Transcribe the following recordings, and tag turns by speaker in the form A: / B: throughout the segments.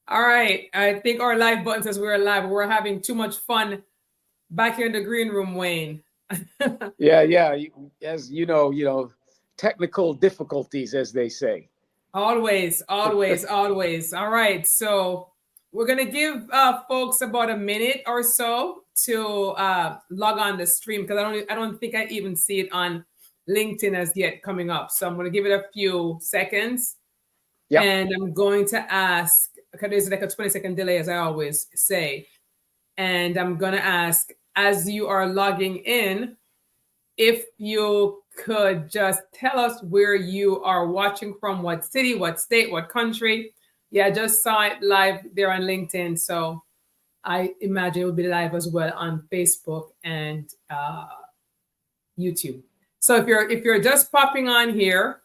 A: All right. I think our live button says we're live. We're having too much fun back here in the green room, Wayne.
B: Yeah, yeah. As technical difficulties, as they say.
A: Always, always, always. All right. So we're gonna give folks about a minute or so to log on the stream because I don't think I even see it on LinkedIn as yet coming up. So I'm gonna give it a few seconds,
B: Yep.
A: and I'm going to ask because there's like a 20-second delay, as I always say, and I'm gonna ask as you are logging in if you could just tell us where you are watching from, what city, what state, what country. Yeah, I just saw it live there on LinkedIn. So I imagine it will be live as well on Facebook and YouTube. So if you're just popping on here,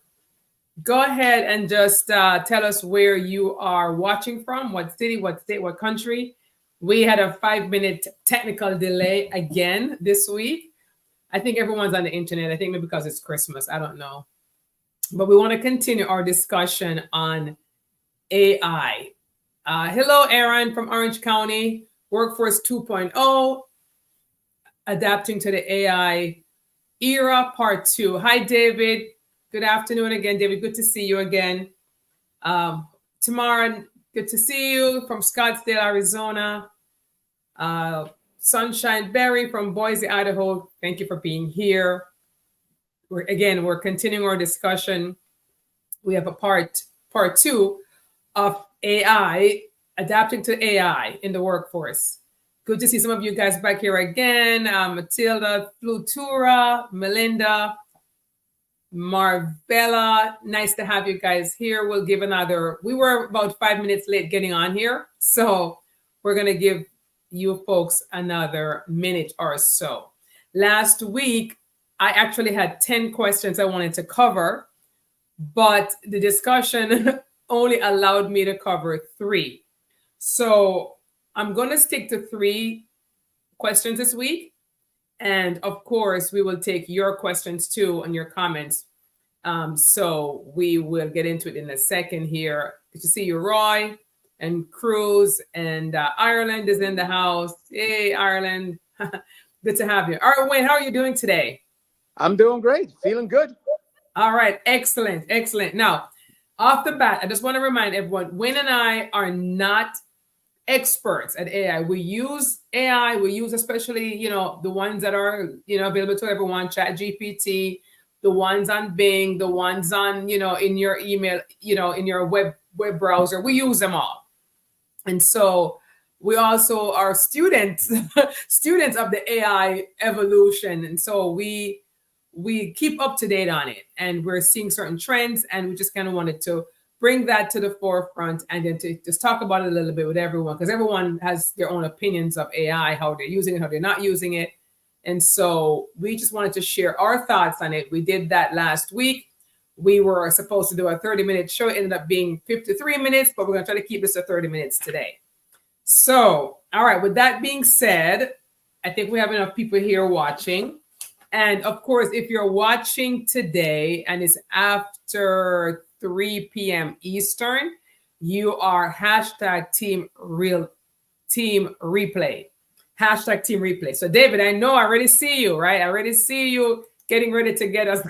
A: go ahead and just tell us where you are watching from, what city, what state, what country. We had a 5-minute technical delay again this week. I think everyone's on the internet. I think maybe because it's Christmas. I don't know. But we want to continue our discussion on AI. Hello, Aaron from Orange County, Workforce 2.0, Adapting to the AI Era, Part 2. Hi, David. Good afternoon again, David. Good to see you again. Tamara, good to see you from Scottsdale, Arizona. Sunshine Berry from Boise, Idaho. Thank you for being here. We're continuing our discussion. We have a part two of AI, adapting to AI in the workforce. Good to see some of you guys back here again. Matilda, Flutura, Melinda, Marvella. Nice to have you guys here. We'll give we were about 5 minutes late getting on here. So we're going to give you folks another minute or so. Last week, I actually had 10 questions I wanted to cover, but the discussion only allowed me to cover 3. So I'm going to stick to 3 questions this week. And of course, we will take your questions too and your comments. So we will get into it in a second here. Good to see you, Roy and Cruz, and Ireland is in the house. Hey, Ireland. Good to have you. All right, Wayne, how are you doing today?
B: I'm doing great. Feeling good.
A: All right, excellent, excellent. Now, off the bat, I just want to remind everyone, Wayne and I are not experts at AI. We use AI, we use especially, the ones that are, available to everyone, ChatGPT, the ones on Bing, the ones on, in your email, in your web browser. We use them all. And so we also are students students of the AI evolution. And so we keep up to date on it, and we're seeing certain trends, and we just kind of wanted to bring that to the forefront and then to just talk about it a little bit with everyone, because everyone has their own opinions of AI, how they're using it, how they're not using it. And so we just wanted to share our thoughts on it. We did that last week. We were supposed to do a 30-minute show. It ended up being 53 minutes, but we're going to try to keep this to 30 minutes today. So, all right, with that being said, I think we have enough people here watching. And of course, if you're watching today and it's after 3 p.m. Eastern, you are hashtag team replay. Hashtag team replay. So David, I know I already see you, right? I already see you getting ready to get us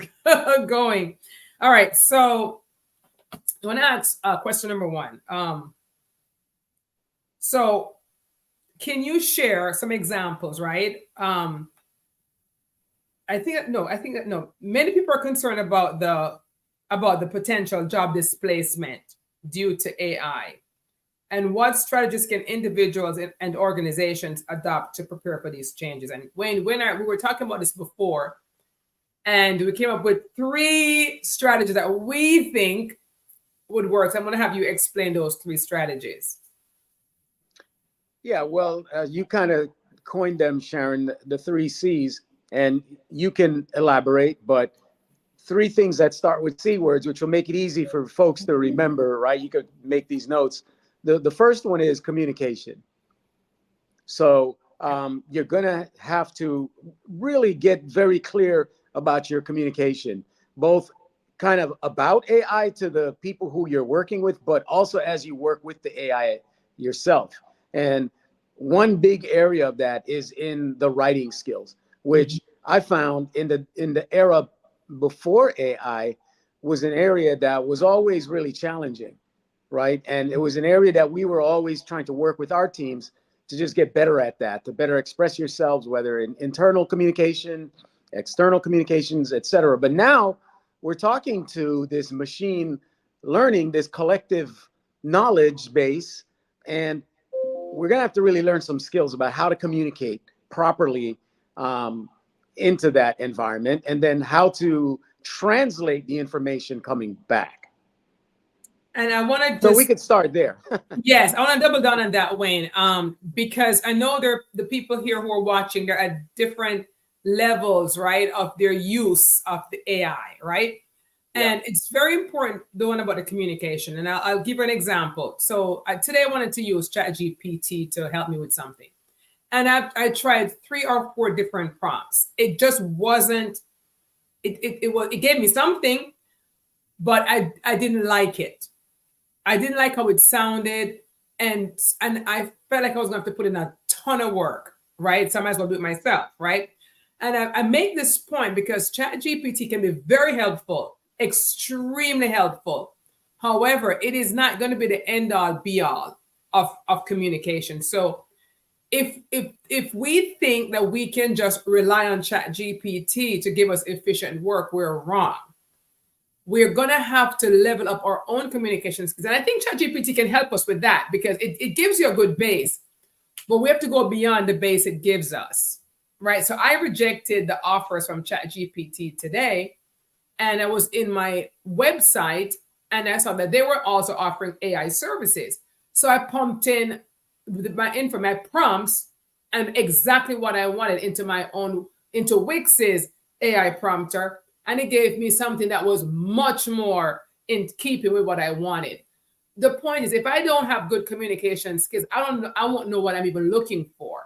A: going. All right, so I want to ask question number 1. So can you share some examples, right? I think that many people are concerned about the potential job displacement due to AI. And what strategies can individuals and organizations adopt to prepare for these changes? And Wayne, we were talking about this before, and we came up with 3 strategies that we think would work. So I'm going to have you explain those 3 strategies.
B: Yeah, well, you kind of coined them, Sharon, the 3 C's, and you can elaborate, but 3 things that start with C words, which will make it easy for folks to remember, right? You could make these notes. The first one is communication. So you're going to have to really get very clear about your communication, both kind of about AI to the people who you're working with, but also as you work with the AI yourself. And one big area of that is in the writing skills, which I found in the era before AI was an area that was always really challenging, right? And it was an area that we were always trying to work with our teams to just get better at that, to better express yourselves, whether in internal communication, external communications, et cetera. But now we're talking to this machine learning, this collective knowledge base, and we're going to have to really learn some skills about how to communicate properly into that environment, and then how to translate the information coming back.
A: And I want to just,
B: so we could start there.
A: Yes, I want to double down on that, Wayne, because I know the people here who are watching, they're at different levels, right, of their use of the AI, right? And it's very important, the one about the communication. And I'll give you an example. So today I wanted to use ChatGPT to help me with something. And I tried 3 or 4 different prompts. It just wasn't, it gave me something, but I didn't like it. I didn't like how it sounded. And I felt like I was going to have to put in a ton of work, right? So I might as well do it myself, right? And I make this point because ChatGPT can be very helpful, extremely helpful. However, it is not going to be the end all be all of communication. So if we think that we can just rely on ChatGPT to give us efficient work, we're wrong. We're going to have to level up our own communication skills. And I think ChatGPT can help us with that because it gives you a good base, but we have to go beyond the base it gives us, right? So I rejected the offers from ChatGPT today, and I was in my website and I saw that they were also offering AI services. So I pumped in my prompts and exactly what I wanted into Wix's AI prompter. And it gave me something that was much more in keeping with what I wanted. The point is, if I don't have good communication skills, I won't know what I'm even looking for.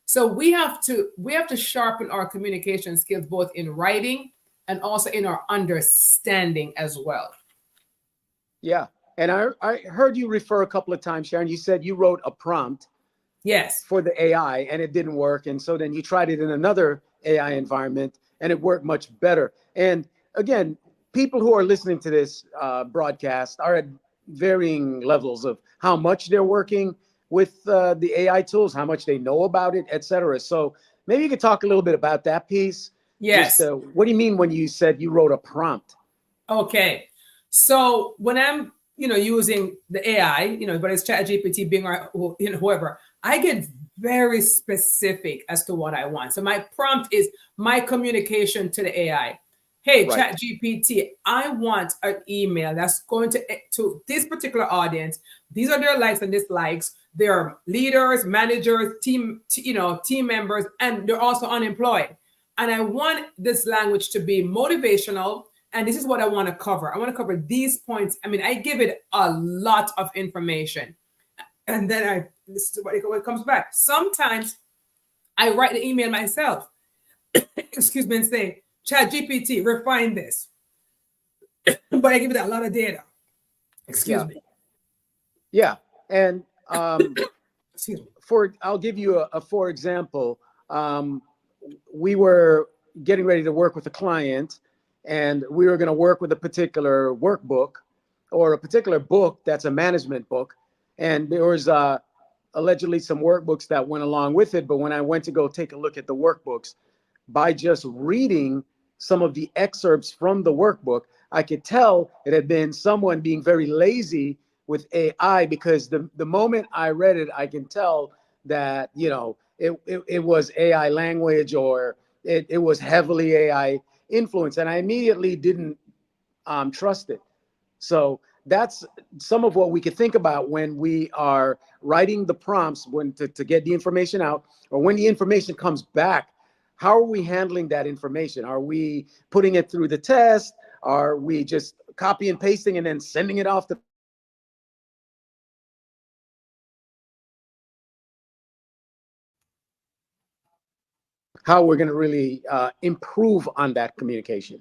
A: So we have to sharpen our communication skills, both in writing and also in our understanding as well.
B: Yeah. And I heard you refer a couple of times, Sharon. You said you wrote a prompt.
A: Yes.
B: For the AI, and it didn't work. And so then you tried it in another AI environment and it worked much better. And again, people who are listening to this broadcast are at varying levels of how much they're working with the AI tools, how much they know about it, et cetera. So maybe you could talk a little bit about that piece.
A: Yes.
B: Just, what do you mean when you said you wrote a prompt?
A: Okay. So when I'm, using the AI, but it's ChatGPT, Bing, or whoever, I get very specific as to what I want. So my prompt is my communication to the AI. Hey, right. ChatGPT, I want an email that's going to this particular audience. These are their likes and dislikes. They're leaders, managers, team members, and they're also unemployed. And I want this language to be motivational. And this is what I want to cover. I want to cover these points. I mean, I give it a lot of information. And then this is what it comes back. Sometimes I write the email myself, excuse me, and say, ChatGPT, refine this. But I give it a lot of data. Excuse me.
B: Yeah. And
A: excuse me.
B: I'll give you a for example. We were getting ready to work with a client, and we were going to work with a particular workbook or a particular book that's a management book. And there was allegedly some workbooks that went along with it. But when I went to go take a look at the workbooks, by just reading some of the excerpts from the workbook, I could tell it had been someone being very lazy with AI, because the moment I read it, I can tell that, it was AI language, or it was heavily AI influence, and I immediately didn't trust it. So that's some of what we could think about when we are writing the prompts, when to get the information out, or when the information comes back. How are we handling that information? Are we putting it through the test? Are we just copy and pasting and then sending it off to how we're going to really improve on that communication?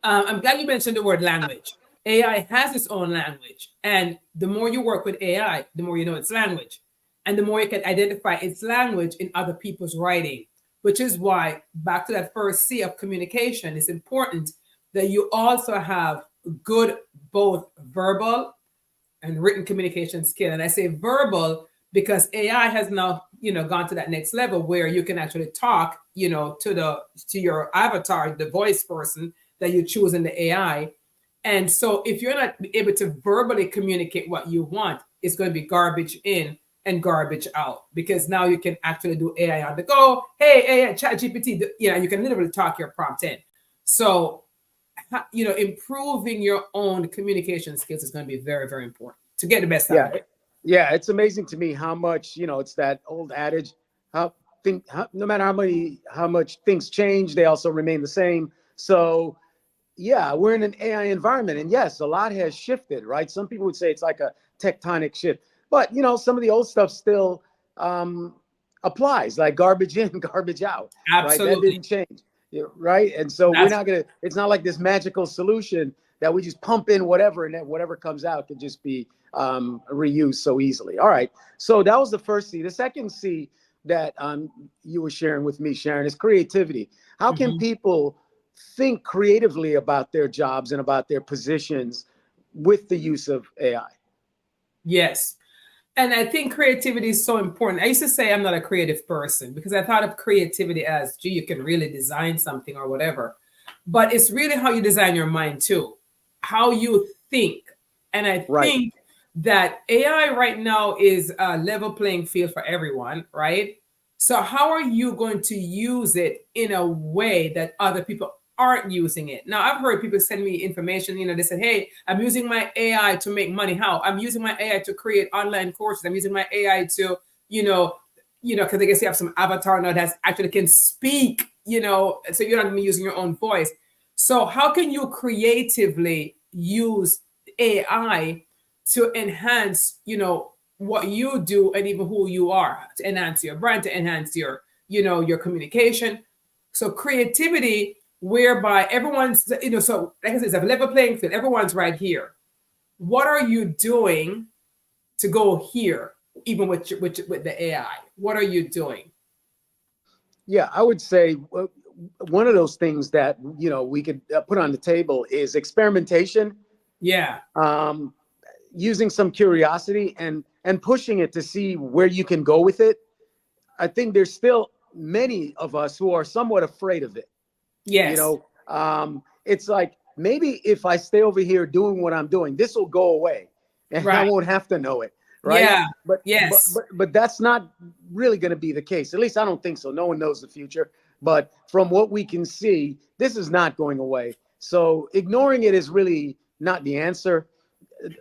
A: I'm glad you mentioned the word language. AI has its own language. And the more you work with AI, the more you know its language. And the more you can identify its language in other people's writing, which is why, back to that first C of communication, it's important that you also have good both verbal and written communication skill. And I say verbal because AI has now, gone to that next level where you can actually talk, to your avatar, the voice person that you choose in the AI. And so if you're not able to verbally communicate what you want, it's going to be garbage in and garbage out, because now you can actually do AI on the go. Hey, AI, chat GPT, you can literally talk your prompt in. So, improving your own communication skills is going to be very, very important to get the best out of it.
B: Yeah, it's amazing to me how much, it's that old adage, no matter how much things change, they also remain the same. So yeah, we're in an AI environment, and yes, a lot has shifted, right? Some people would say it's like a tectonic shift, but some of the old stuff still applies, like garbage in, garbage out.
A: Absolutely.
B: Right? That didn't change, right? And so it's not like this magical solution that we just pump in whatever, and then whatever comes out can just be reused so easily. All right, so that was the first C. The second C that you were sharing with me, Sharon, is creativity. How can people think creatively about their jobs and about their positions with the use of AI?
A: Yes. And I think creativity is so important. I used to say I'm not a creative person because I thought of creativity as, gee, you can really design something or whatever. But it's really how you design your mind too, how you think. And I think that AI right now is a level playing field for everyone, right? So how are you going to use it in a way that other people aren't using it? Now, I've heard people send me information, they said, hey, I'm using my AI to make money. How? I'm using my AI to create online courses. I'm using my AI to, because I guess you have some avatar now that actually can speak, so you're not even using your own voice. So how can you creatively use AI to enhance, what you do and even who you are, to enhance your brand, to enhance your, your communication? So creativity, whereby everyone's, so like I said, it's a level playing field. Everyone's right here. What are you doing to go here, even with the AI? What are you doing?
B: Yeah, I would say one of those things that we could put on the table is experimentation.
A: Yeah.
B: Using some curiosity and pushing it to see where you can go with it. I think there's still many of us who are somewhat afraid of it.
A: Yes.
B: It's like, maybe if I stay over here doing what I'm doing, this will go away and I won't have to know it. Right.
A: Yeah.
B: But
A: yes.
B: But that's not really going to be the case. At least I don't think so. No one knows the future. But from what we can see, this is not going away. So ignoring it is really not the answer.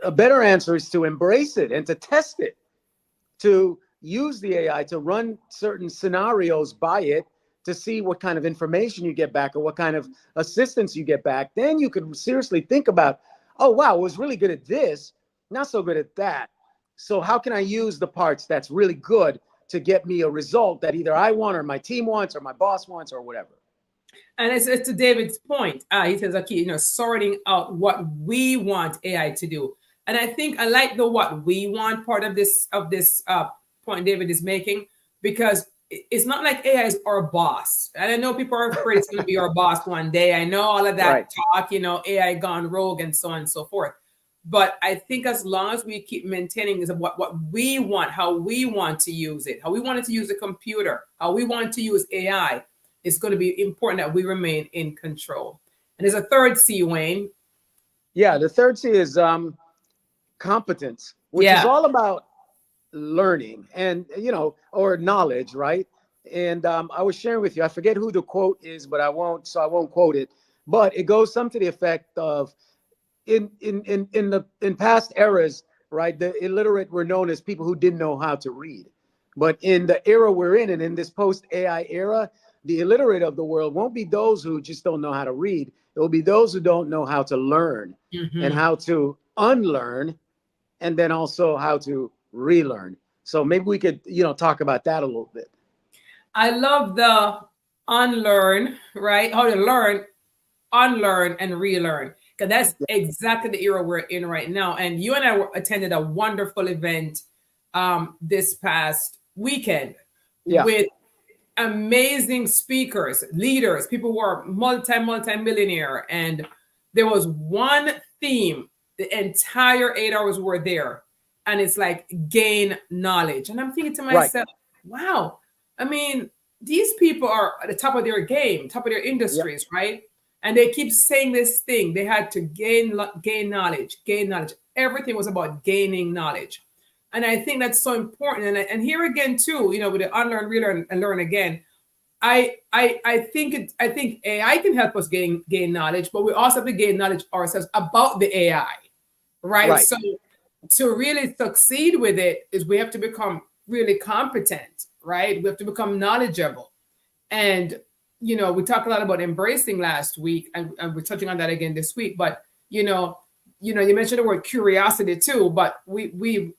B: A better answer is to embrace it and to test it, to use the AI to run certain scenarios by it to see what kind of information you get back or what kind of assistance you get back. Then you could seriously think about, oh, wow, I was really good at this, not so good at that. So how can I use the parts that's really good to get me a result that either I want or my team wants or my boss wants or whatever?
A: And it's to David's point. He says, okay, sorting out what we want AI to do. And I think I like the what we want part of this point David is making, because it's not like AI is our boss. And I know people are afraid it's going to be our boss one day. I know all of that talk, AI gone rogue and so on and so forth. But I think as long as we keep maintaining is what we want, how we want to use it, how we want it to use the computer, how we want to use AI, it's going to be important that we remain in control. And there's a third C, Wayne.
B: Yeah, the third C is competence, which is all about learning and, or knowledge, right? And I was sharing with you, I forget who the quote is, but I won't quote it. But it goes some to the effect of, in past eras, right, the illiterate were known as people who didn't know how to read. But in the era we're in, and in this post-AI era, the illiterate of the world won't be those who just don't know how to read. It will be those who don't know how to learn and how to unlearn, and then also how to relearn. So maybe we could, talk about that a little bit.
A: I love the unlearn, right? How to learn, unlearn, and relearn. because that's exactly the era we're in right now. And you and I attended a wonderful event this past weekend with amazing speakers, leaders, people who are multi-millionaire. And there was one theme, the entire 8 hours were there. And it's like gain knowledge. And I'm thinking to myself, wow, I mean, these people are at the top of their game, top of their industries, right? And they keep saying this thing. They had to gain knowledge, gain knowledge. Everything was about gaining knowledge. And I think that's so important. And here again, too, you know, with the unlearn, relearn, and learn again, I think AI can help us gain knowledge, but we also have to gain knowledge ourselves about the AI, right? So to really succeed with it is we have to become really competent, right? We have to become knowledgeable. And, you know, we talked a lot about embracing last week, and we're touching on that again this week. But, you mentioned the word curiosity too, but we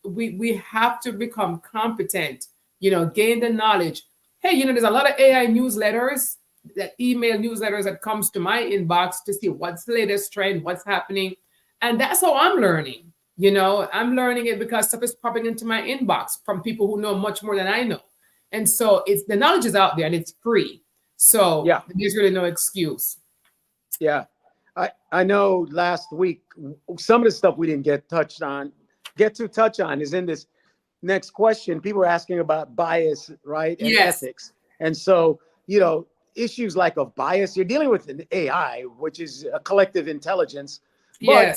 A: have to become competent, you know, gain the knowledge. Hey, you know, there's a lot of AI newsletters, that email newsletters that comes to my inbox to see what's the latest trend, what's happening. And that's how I'm learning. You know, I'm learning it because stuff is popping into my inbox from people who know much more than I know. And so the knowledge is out there and it's free. So there's really no excuse.
B: Yeah. I know last week, some of the stuff we didn't get to touch on is in this next question. People are asking about bias, right? And ethics. And so, you know, issues like of bias, you're dealing with an AI, which is a collective intelligence. But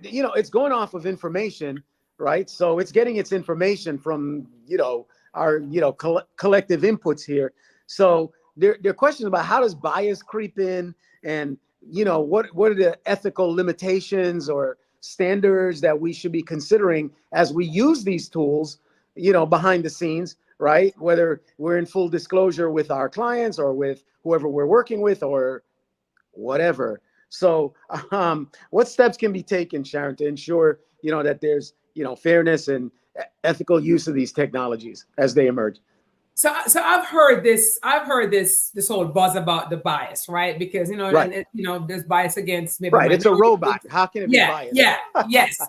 B: you know, it's going off of information, right? So it's getting its information from, you know, our, you know, collective inputs here. So there are questions about how does bias creep in, and, you know, what are the ethical limitations or standards that we should be considering as we use these tools, you know, behind the scenes, right? Whether we're in full disclosure with our clients or with whoever we're working with or whatever. So what steps can be taken, Sharon, to ensure, you know, that there's, you know, fairness and ethical use of these technologies as they emerge?
A: So I've heard this whole buzz about the bias, right? Because, you know, and you know, there's bias against maybe
B: it's a robot. How can it be biased?
A: Yes.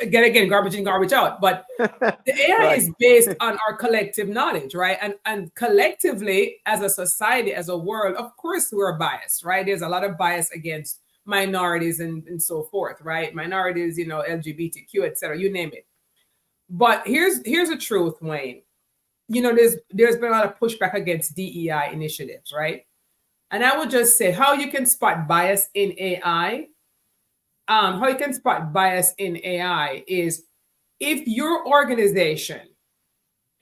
A: Again, garbage in, garbage out. But the AI is based on our collective knowledge, right? And collectively, as a society, as a world, of course, we're biased, right? There's a lot of bias against minorities and so forth, right? Minorities, you know, LGBTQ, etc., you name it. But here's the truth, Wayne. You know, there's been a lot of pushback against DEI initiatives, right? And I would just say how you can spot bias in AI. How you can spot bias in AI is if your organization,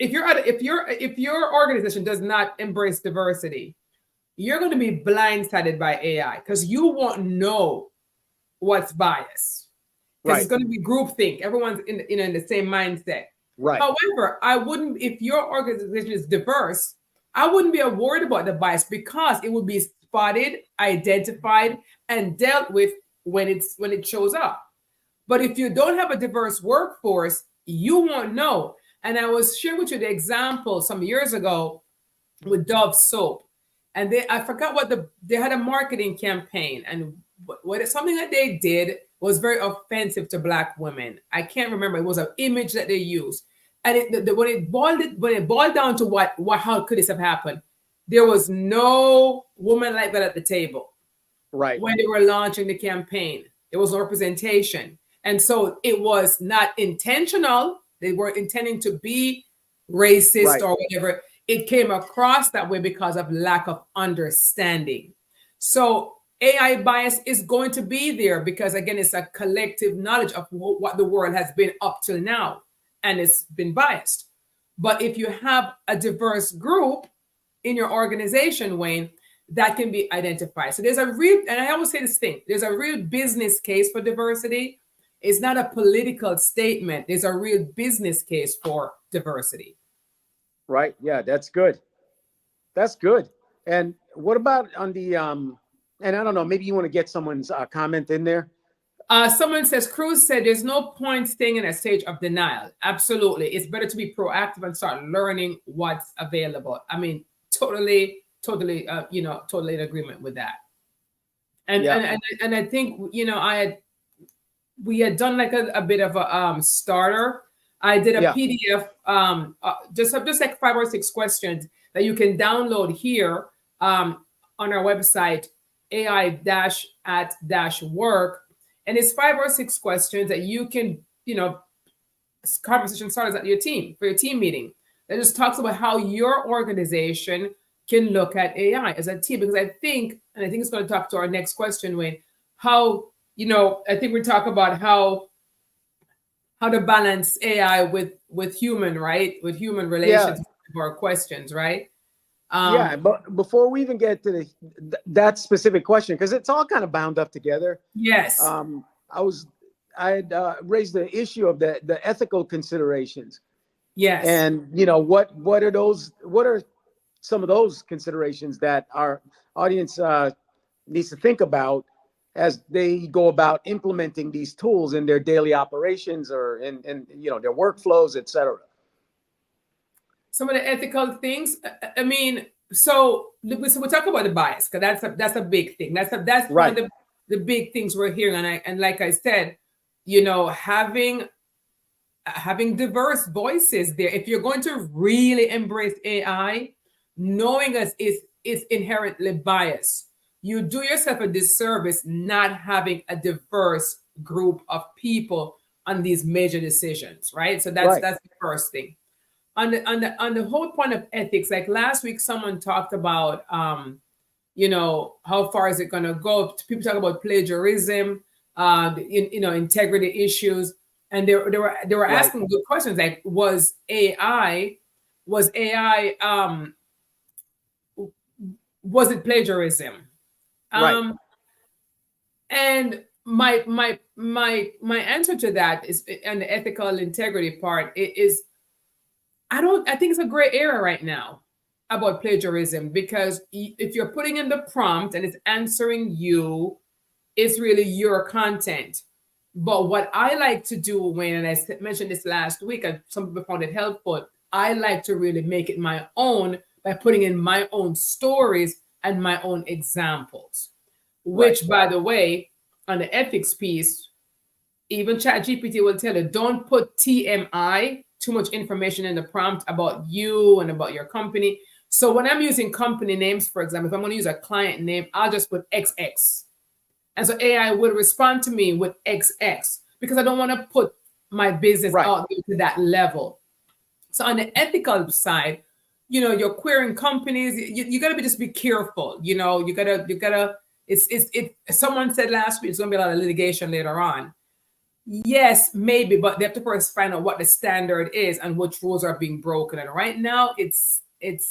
A: if your organization does not embrace diversity, you're going to be blindsided by AI because you won't know what's bias. Because it's going to be groupthink. Everyone's in the same mindset.
B: Right.
A: However, if your organization is diverse, I wouldn't be worried about the bias because it would be spotted, identified, and dealt with when it shows up. But if you don't have a diverse workforce, you won't know. And I was sharing with you the example some years ago with Dove soap, and I forgot they had a marketing campaign, and something that they did was very offensive to Black women. I can't remember. It was an image that they used. And when it boiled down to how could this have happened? There was no woman like that at the table.
B: Right.
A: When they were launching the campaign, there was no representation. And so it was not intentional. They weren't intending to be racist or whatever. It came across that way because of lack of understanding. So AI bias is going to be there because, again, it's a collective knowledge of what the world has been up till now, and it's been biased. But if you have a diverse group in your organization, Wayne, that can be identified. So and I always say this thing, there's a real business case for diversity. It's not a political statement. There's a real business case for diversity.
B: Right. Yeah, that's good. That's good. And what about on the, and I don't know, maybe you want to get someone's comment in there.
A: Someone says, Cruz said, there's no point staying in a stage of denial. Absolutely. It's better to be proactive and start learning what's available. I mean, totally in agreement with that. And
B: Yeah.
A: and I think, you know, we had done like a bit of a starter. I did a
B: Yeah.
A: PDF, just like 5 or 6 questions that you can download here on our website, AI-at-work, and it's 5 or 6 questions that you can, you know, conversation starters at your team for your team meeting. That just talks about how your organization can look at AI as a team. Because I think, and I think it's going to talk to our next question, Wayne, how, you know, I think we talk about how to balance AI with human, right? With human
B: Yeah.
A: relations or questions, right?
B: Yeah. But before we even get to that specific question, because it's all kind of bound up together.
A: Yes.
B: I had raised the issue of the ethical considerations,
A: Yes.
B: and you know what are those? What are some of those considerations that our audience needs to think about as they go about implementing these tools in their daily operations or in you know their workflows, et cetera?
A: Some of the ethical things. I mean, so we talk about the bias because that's a big thing. That's one
B: Right.
A: of the big things we're hearing. And like I said, you know, having diverse voices there. If you're going to really embrace AI, knowing us is inherently biased. You do yourself a disservice not having a diverse group of people on these major decisions, right? So
B: Right.
A: that's the first thing. On the whole point of ethics, like last week, someone talked about, you know, how far is it going to go? People talk about plagiarism, you know, integrity issues, and they were
B: Right.
A: asking good questions like, was AI, was it plagiarism?
B: Right.
A: And my answer to that is, and the ethical integrity part is, I think it's a gray area right now about plagiarism, because if you're putting in the prompt and it's answering you, it's really your content. But what I like to do, when, and I mentioned this last week, and some people found it helpful, I like to really make it my own by putting in my own stories and my own examples. Which, by the way, on the ethics piece, even ChatGPT will tell you, don't put TMI, too much information in the prompt about you and about your company. So when I'm using company names, for example, if I'm going to use a client name, I'll just put XX. And so AI will respond to me with XX, because I don't want to put my business
B: Right.
A: out to that level. So on the ethical side, you know, you're querying companies, you got to just be careful. You know, you gotta, someone said last week, it's going to be a lot of litigation later on. Yes, maybe, but they have to first find out what the standard is and which rules are being broken. And right now, it's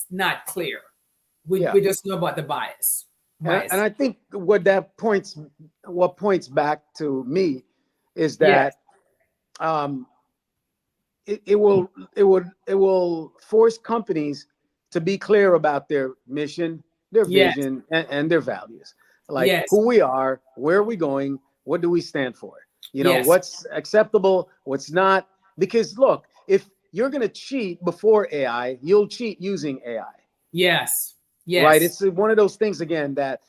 A: not clear. We just know about the bias.
B: And I think what points back to me is
A: Yes.
B: that it will force companies to be clear about their mission, their
A: Yes.
B: vision, and their values. Like
A: Yes.
B: who we are, where are we going, what do we stand for? You know,
A: Yes.
B: what's acceptable, what's not. Because look, if you're going to cheat before AI, you'll cheat using AI.
A: Yes. Yes.
B: Right. It's one of those things again that,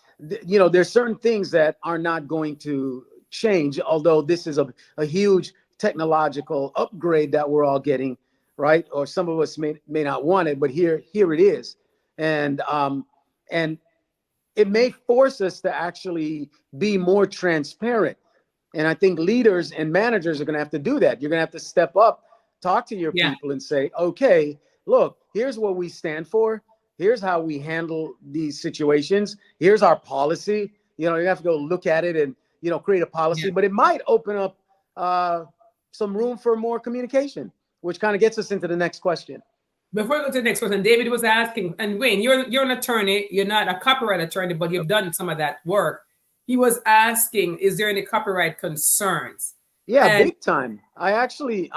B: you know, there's certain things that are not going to change, although this is a huge technological upgrade that we're all getting, right? Or some of us may not want it, but here it is. And it may force us to actually be more transparent. And I think leaders and managers are going to have to do that. You're going to have to step up, talk to your people and say, okay, look, here's what we stand for. Here's how we handle these situations. Here's our policy. You know, you have to go look at it and, you know, create a policy, but it might open up some room for more communication, which kind of gets us into the next question.
A: Before we go to the next question, David was asking, and Wayne, you're an attorney. You're not a copyright attorney, but you've done some of that work. He was asking, is there any copyright concerns?
B: Yeah, big time. I actually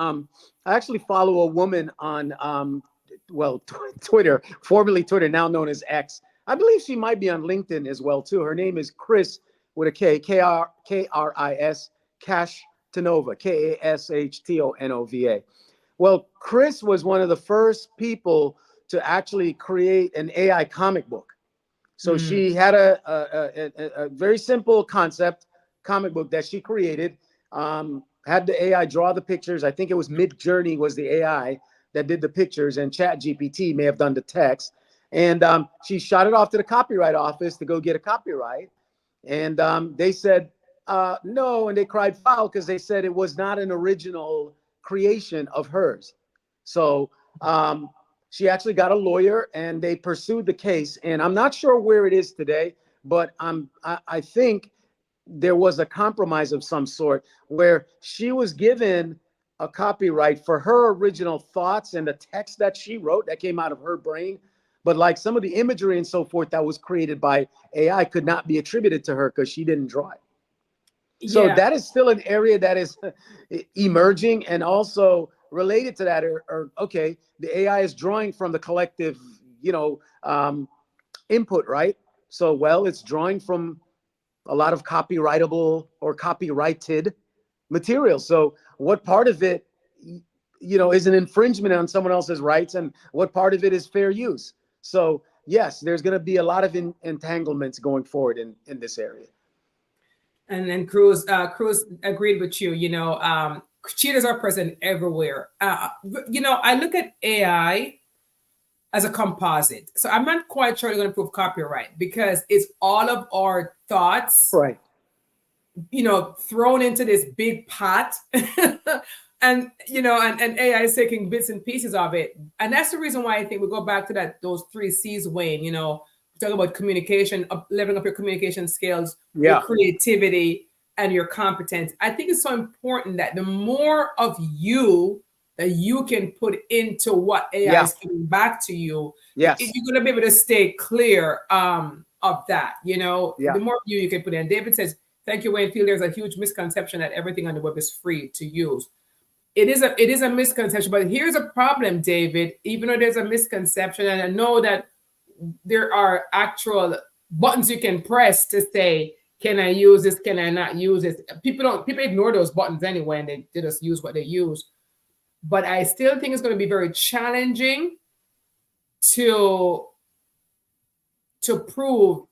B: follow a woman on Twitter, formerly Twitter, now known as X. I believe she might be on LinkedIn as well too. Her name is Chris with a K, Kris Kashtonova, Kashtonova. Well, Chris was one of the first people to actually create an AI comic book. So she had a very simple concept comic book that she created. Had the AI draw the pictures. I think it was Midjourney was the AI that did the pictures, and ChatGPT may have done the text. And she shot it off to the copyright office to go get a copyright. And they said no, and they cried foul because they said it was not an original creation of hers. So she actually got a lawyer, and they pursued the case. And I'm not sure where it is today, but I think there was a compromise of some sort where she was given a copyright for her original thoughts and the text that she wrote that came out of her brain. But like some of the imagery and so forth that was created by AI could not be attributed to her because she didn't draw it. So that is still an area that is emerging, and also related to that okay, the AI is drawing from the collective, input, right? So, well, it's drawing from a lot of copyrightable or copyrighted material. So what part of it, is an infringement on someone else's rights, and what part of it is fair use? So yes, there's going to be a lot of entanglements going forward in this area.
A: And then Cruz agreed with you. Cheaters are present everywhere. I look at AI as a composite. So I'm not quite sure they're going to prove copyright because it's all of our thoughts,
B: right?
A: Thrown into this big pot. And AI is taking bits and pieces of it. And that's the reason why I think we go back to those 3 C's, Wayne. Talk about communication, leveling up your communication skills, your creativity, and your competence. I think it's so important that the more of you that you can put into what AI is giving back to you, you're going to be able to stay clear of that. The more of you can put in. David says, thank you, Wayne. Feel there's a huge misconception that everything on the web is free to use. It is a misconception, but here's a problem, David. Even though there's a misconception, and I know that there are actual buttons you can press to say, can I use this? Can I not use this? People ignore those buttons anyway, and they just use what they use. But I still think it's going to be very challenging to prove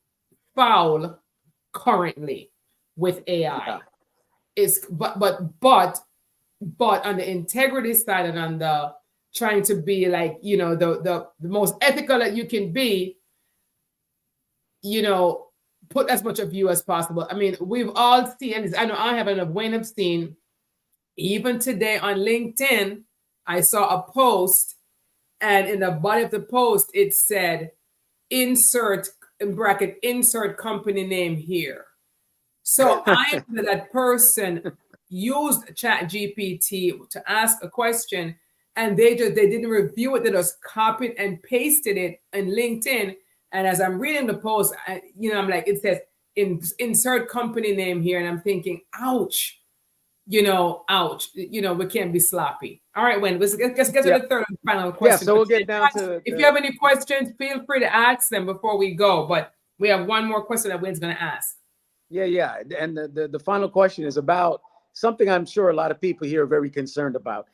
A: foul currently with AI. But on the integrity side and on the trying to be like, the most ethical that you can be, put as much of you as possible. I mean, we've all seen, I know I have, and Wayne have seen, even today on LinkedIn, I saw a post, and in the body of the post, it said, insert company name here. So I know that person used ChatGPT to ask a question, and they didn't review it. They just copied and pasted it in LinkedIn. And as I'm reading the post, I'm like, it says insert company name here, and I'm thinking, ouch, ouch. We can't be sloppy. All right, Wayne, let's get to the third and final question.
B: Yeah, so we'll get down to.
A: If you have any questions, feel free to ask them before we go. But we have one more question that Wayne's going to ask.
B: Yeah, and the final question is about something I'm sure a lot of people here are very concerned about.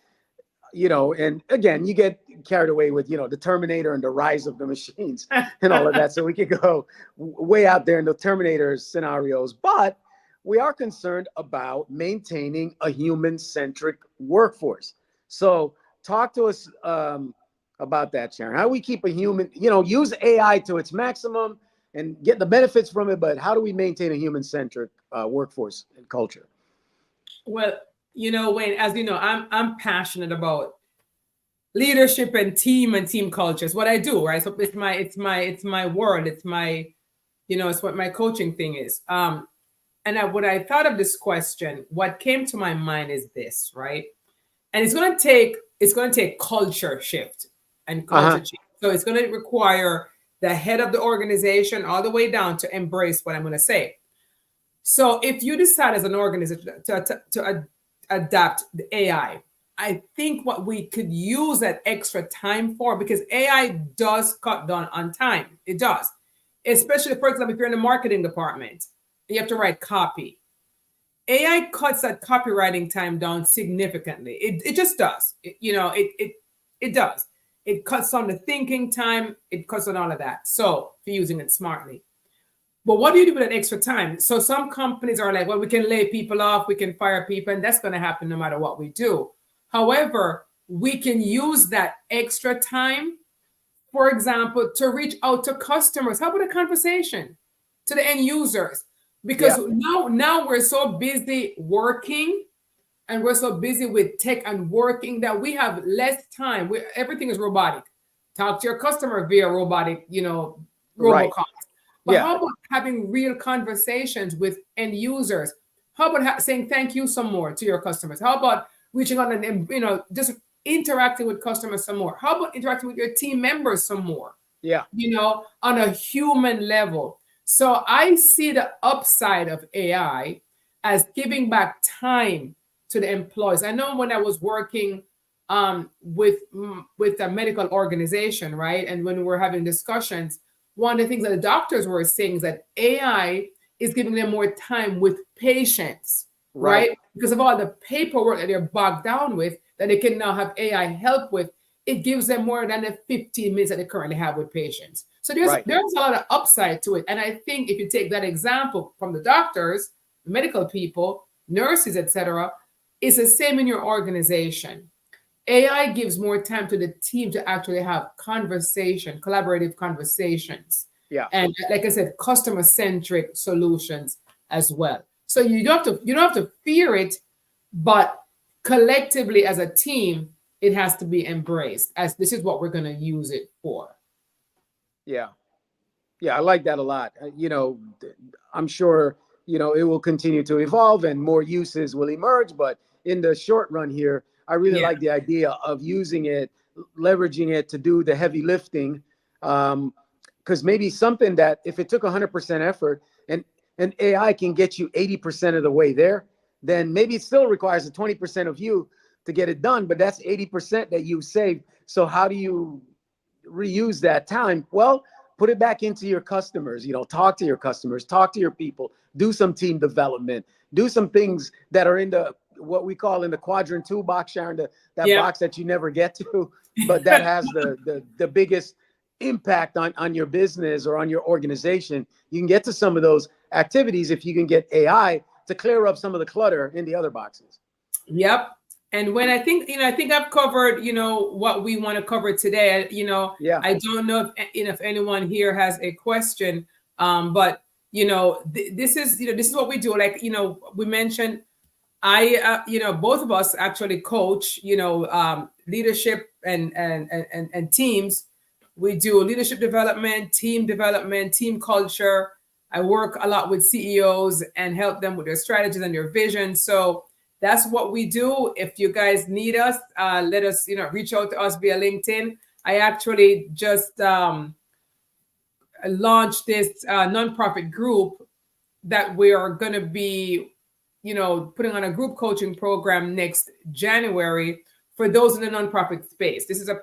B: And again, you get carried away with, the Terminator and the rise of the machines and all of that. So we could go way out there in the Terminator scenarios, but we are concerned about maintaining a human-centric workforce. So talk to us about that, Sharon. How do we keep a human, use AI to its maximum and get the benefits from it, but how do we maintain a human-centric workforce and culture?
A: Well, Wayne, as you know, I'm passionate about leadership and team culture. It's what I do, right? So it's my world. It's my, it's what my coaching thing is. And when I thought of this question, what came to my mind is this, right? And it's going to take culture shift and culture change. So it's going to require the head of the organization all the way down to embrace what I'm going to say. So if you decide as an organization to adapt the AI, I think what we could use that extra time for, because AI does cut down on time. It does. Especially, for example, if you're in the marketing department, you have to write copy. AI cuts that copywriting time down significantly. It just does. It does. It cuts on the thinking time. It cuts on all of that. So if you're using it smartly. But what do you do with that extra time? So some companies are like, well, we can lay people off, we can fire people, and that's going to happen no matter what we do. However, we can use that extra time, for example, to reach out to customers. How about a conversation to the end users? Because now we're so busy working and we're so busy with tech and working that we have less time. Everything is robotic. Talk to your customer via robotic, robocalls.
B: Right.
A: But how about having real conversations with end users? How about saying thank you some more to your customers? How about reaching out and just interacting with customers some more? How about interacting with your team members some more?
B: Yeah.
A: On a human level. So I see the upside of AI as giving back time to the employees. I know when I was working with a medical organization, right? And when we were having discussions, one of the things that the doctors were saying is that AI is giving them more time with patients, right? Because of all the paperwork that they're bogged down with, that they can now have AI help with. It gives them more than the 15 minutes that they currently have with patients. So there's a lot of upside to it. And I think if you take that example from the doctors, medical people, nurses, etc., it's the same in your organization. AI gives more time to the team to actually have collaborative conversations.
B: Yeah.
A: And like I said, customer-centric solutions as well. So you don't have to fear it, but collectively as a team, it has to be embraced as this is what we're going to use it for.
B: Yeah. Yeah, I like that a lot. I'm sure, it will continue to evolve and more uses will emerge, but in the short run here, I really like the idea of using it, leveraging it to do the heavy lifting. Because maybe something that if it took 100% effort and AI can get you 80% of the way there, then maybe it still requires a 20% of you to get it done, but that's 80% that you saved. So how do you reuse that time? Well, put it back into your customers, talk to your customers, talk to your people, do some team development, do some things that are in what we call in the quadrant 2 box, Sharon, that box that you never get to, but that has the biggest impact on your business or on your organization. You can get to some of those activities if you can get AI to clear up some of the clutter in the other boxes.
A: Yep. And when I think I've covered, what we want to cover today, I don't know if anyone here has a question, but, this is what we do. Like, we mentioned, both of us actually coach, leadership and teams. We do leadership development, team culture. I work a lot with CEOs and help them with their strategies and their vision. So that's what we do. If you guys need us, let us, reach out to us via LinkedIn. I actually just launched this nonprofit group that we are going to be, putting on a group coaching program next January for those in the nonprofit space. This is a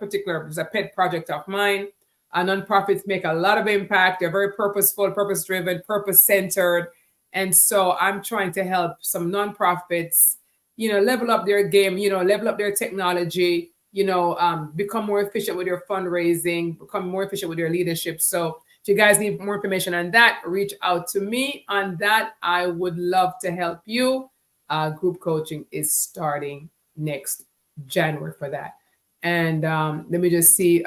A: pet project of mine. Nonprofits make a lot of impact. They're very purposeful, purpose-driven, purpose-centered. And so I'm trying to help some nonprofits, level up their game, level up their technology, become more efficient with their fundraising, become more efficient with their leadership. So if you guys need more information on that, reach out to me on that. I would love to help you. Group coaching is starting next January for that. And let me just see.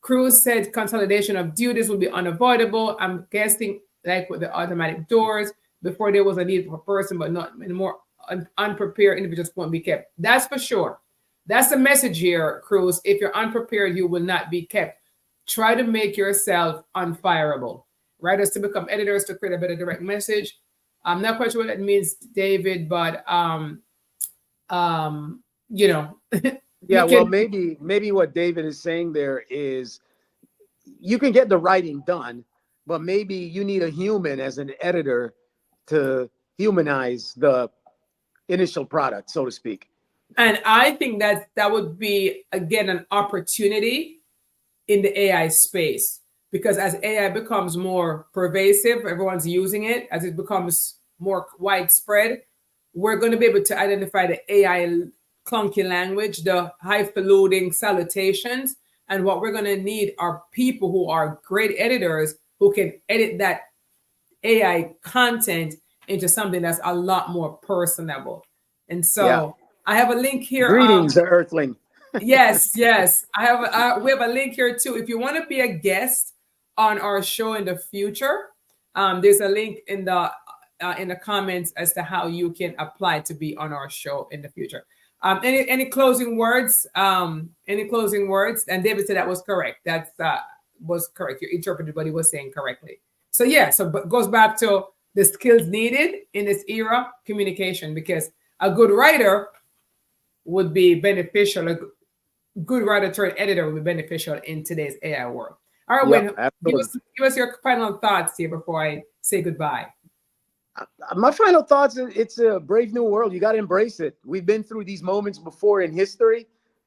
A: Cruz said consolidation of duties will be unavoidable. I'm guessing like with the automatic doors, before there was a need for a person, but not anymore. Unprepared individuals won't be kept. That's for sure. That's the message here, Cruz. If you're unprepared, you will not be kept. Try to make yourself unfireable. Writers to become editors to create a better direct message. I'm not quite sure what that means, David, but
B: Yeah, well, maybe what David is saying there is you can get the writing done, but maybe you need a human as an editor to humanize the initial product, so to speak.
A: And I think that would be, again, an opportunity in the AI space, because as AI becomes more pervasive, everyone's using it, as it becomes more widespread, we're going to be able to identify the AI clunky language, the highfalutin salutations. And what we're going to need are people who are great editors who can edit that AI content into something that's a lot more personable. And so I have a link here.
B: Greetings, Earthling.
A: Yes. We have a link here too. If you want to be a guest on our show in the future, there's a link in the comments as to how you can apply to be on our show in the future. Any closing words? Any closing words? And David said that was correct. That was correct. You interpreted what he was saying correctly. So it goes back to the skills needed in this era: communication, because a good writer would be beneficial. A good writer turned editor would be beneficial in today's AI world. All right, Wayne, give us your final thoughts here before I say goodbye.
B: My final thoughts: it's a brave new world. You got to embrace it. We've been through these moments before in history,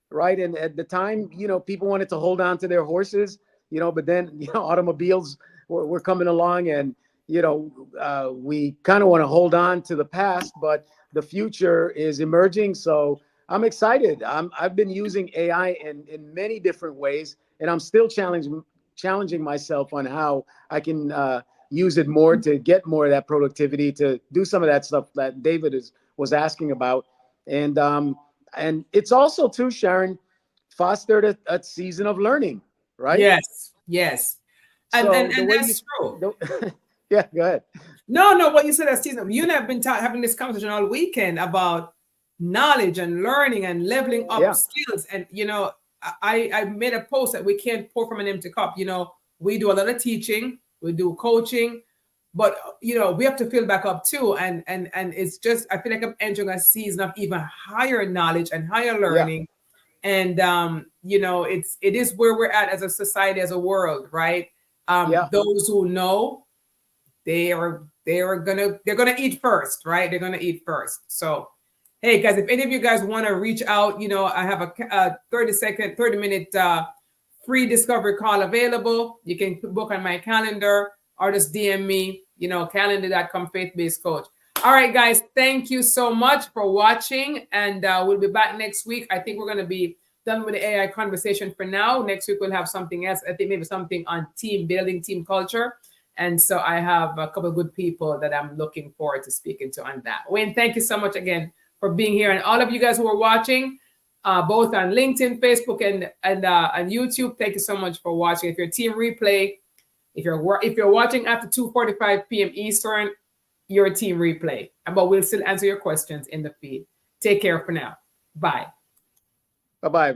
B: right? And at the time, people wanted to hold on to their horses, but then, automobiles were coming along, and, we kind of want to hold on to the past, but the future is emerging. So I'm excited. I've been using AI in many different ways, and I'm still challenging myself on how I can use it more to get more of that productivity, to do some of that stuff that David was asking about. And it's also too, Sharon, fostered a season of learning, right?
A: Yes. And that's true.
B: Yeah, go ahead.
A: No, what you said, that season. You and I have been having this conversation all weekend about knowledge and learning and leveling up skills. And, I made a post that we can't pour from an empty cup. We do a lot of teaching, we do coaching, but we have to fill back up too. And it's just, I feel like I'm entering a season of even higher knowledge and higher learning. And it is where we're at as a society, as a world, right? Those who know, they're gonna eat first, right? They're gonna eat first. So hey guys, if any of you guys want to reach out, I have a 30-minute free discovery call available. You can book on my calendar or just DM me, calendar.com faith-based coach. All right, guys, thank you so much for watching. And we'll be back next week. I think we're going to be done with the AI conversation for now. Next week, we'll have something else. I think maybe something on team building, team culture. And so I have a couple of good people that I'm looking forward to speaking to on that. Wayne, thank you so much again for being here. And all of you guys who are watching, both on LinkedIn, Facebook, and YouTube, thank you so much for watching. If you're team replay, if you're watching after 2:45 p.m. Eastern, you're a team replay. But we'll still answer your questions in the feed. Take care for now. Bye.
B: Bye-bye.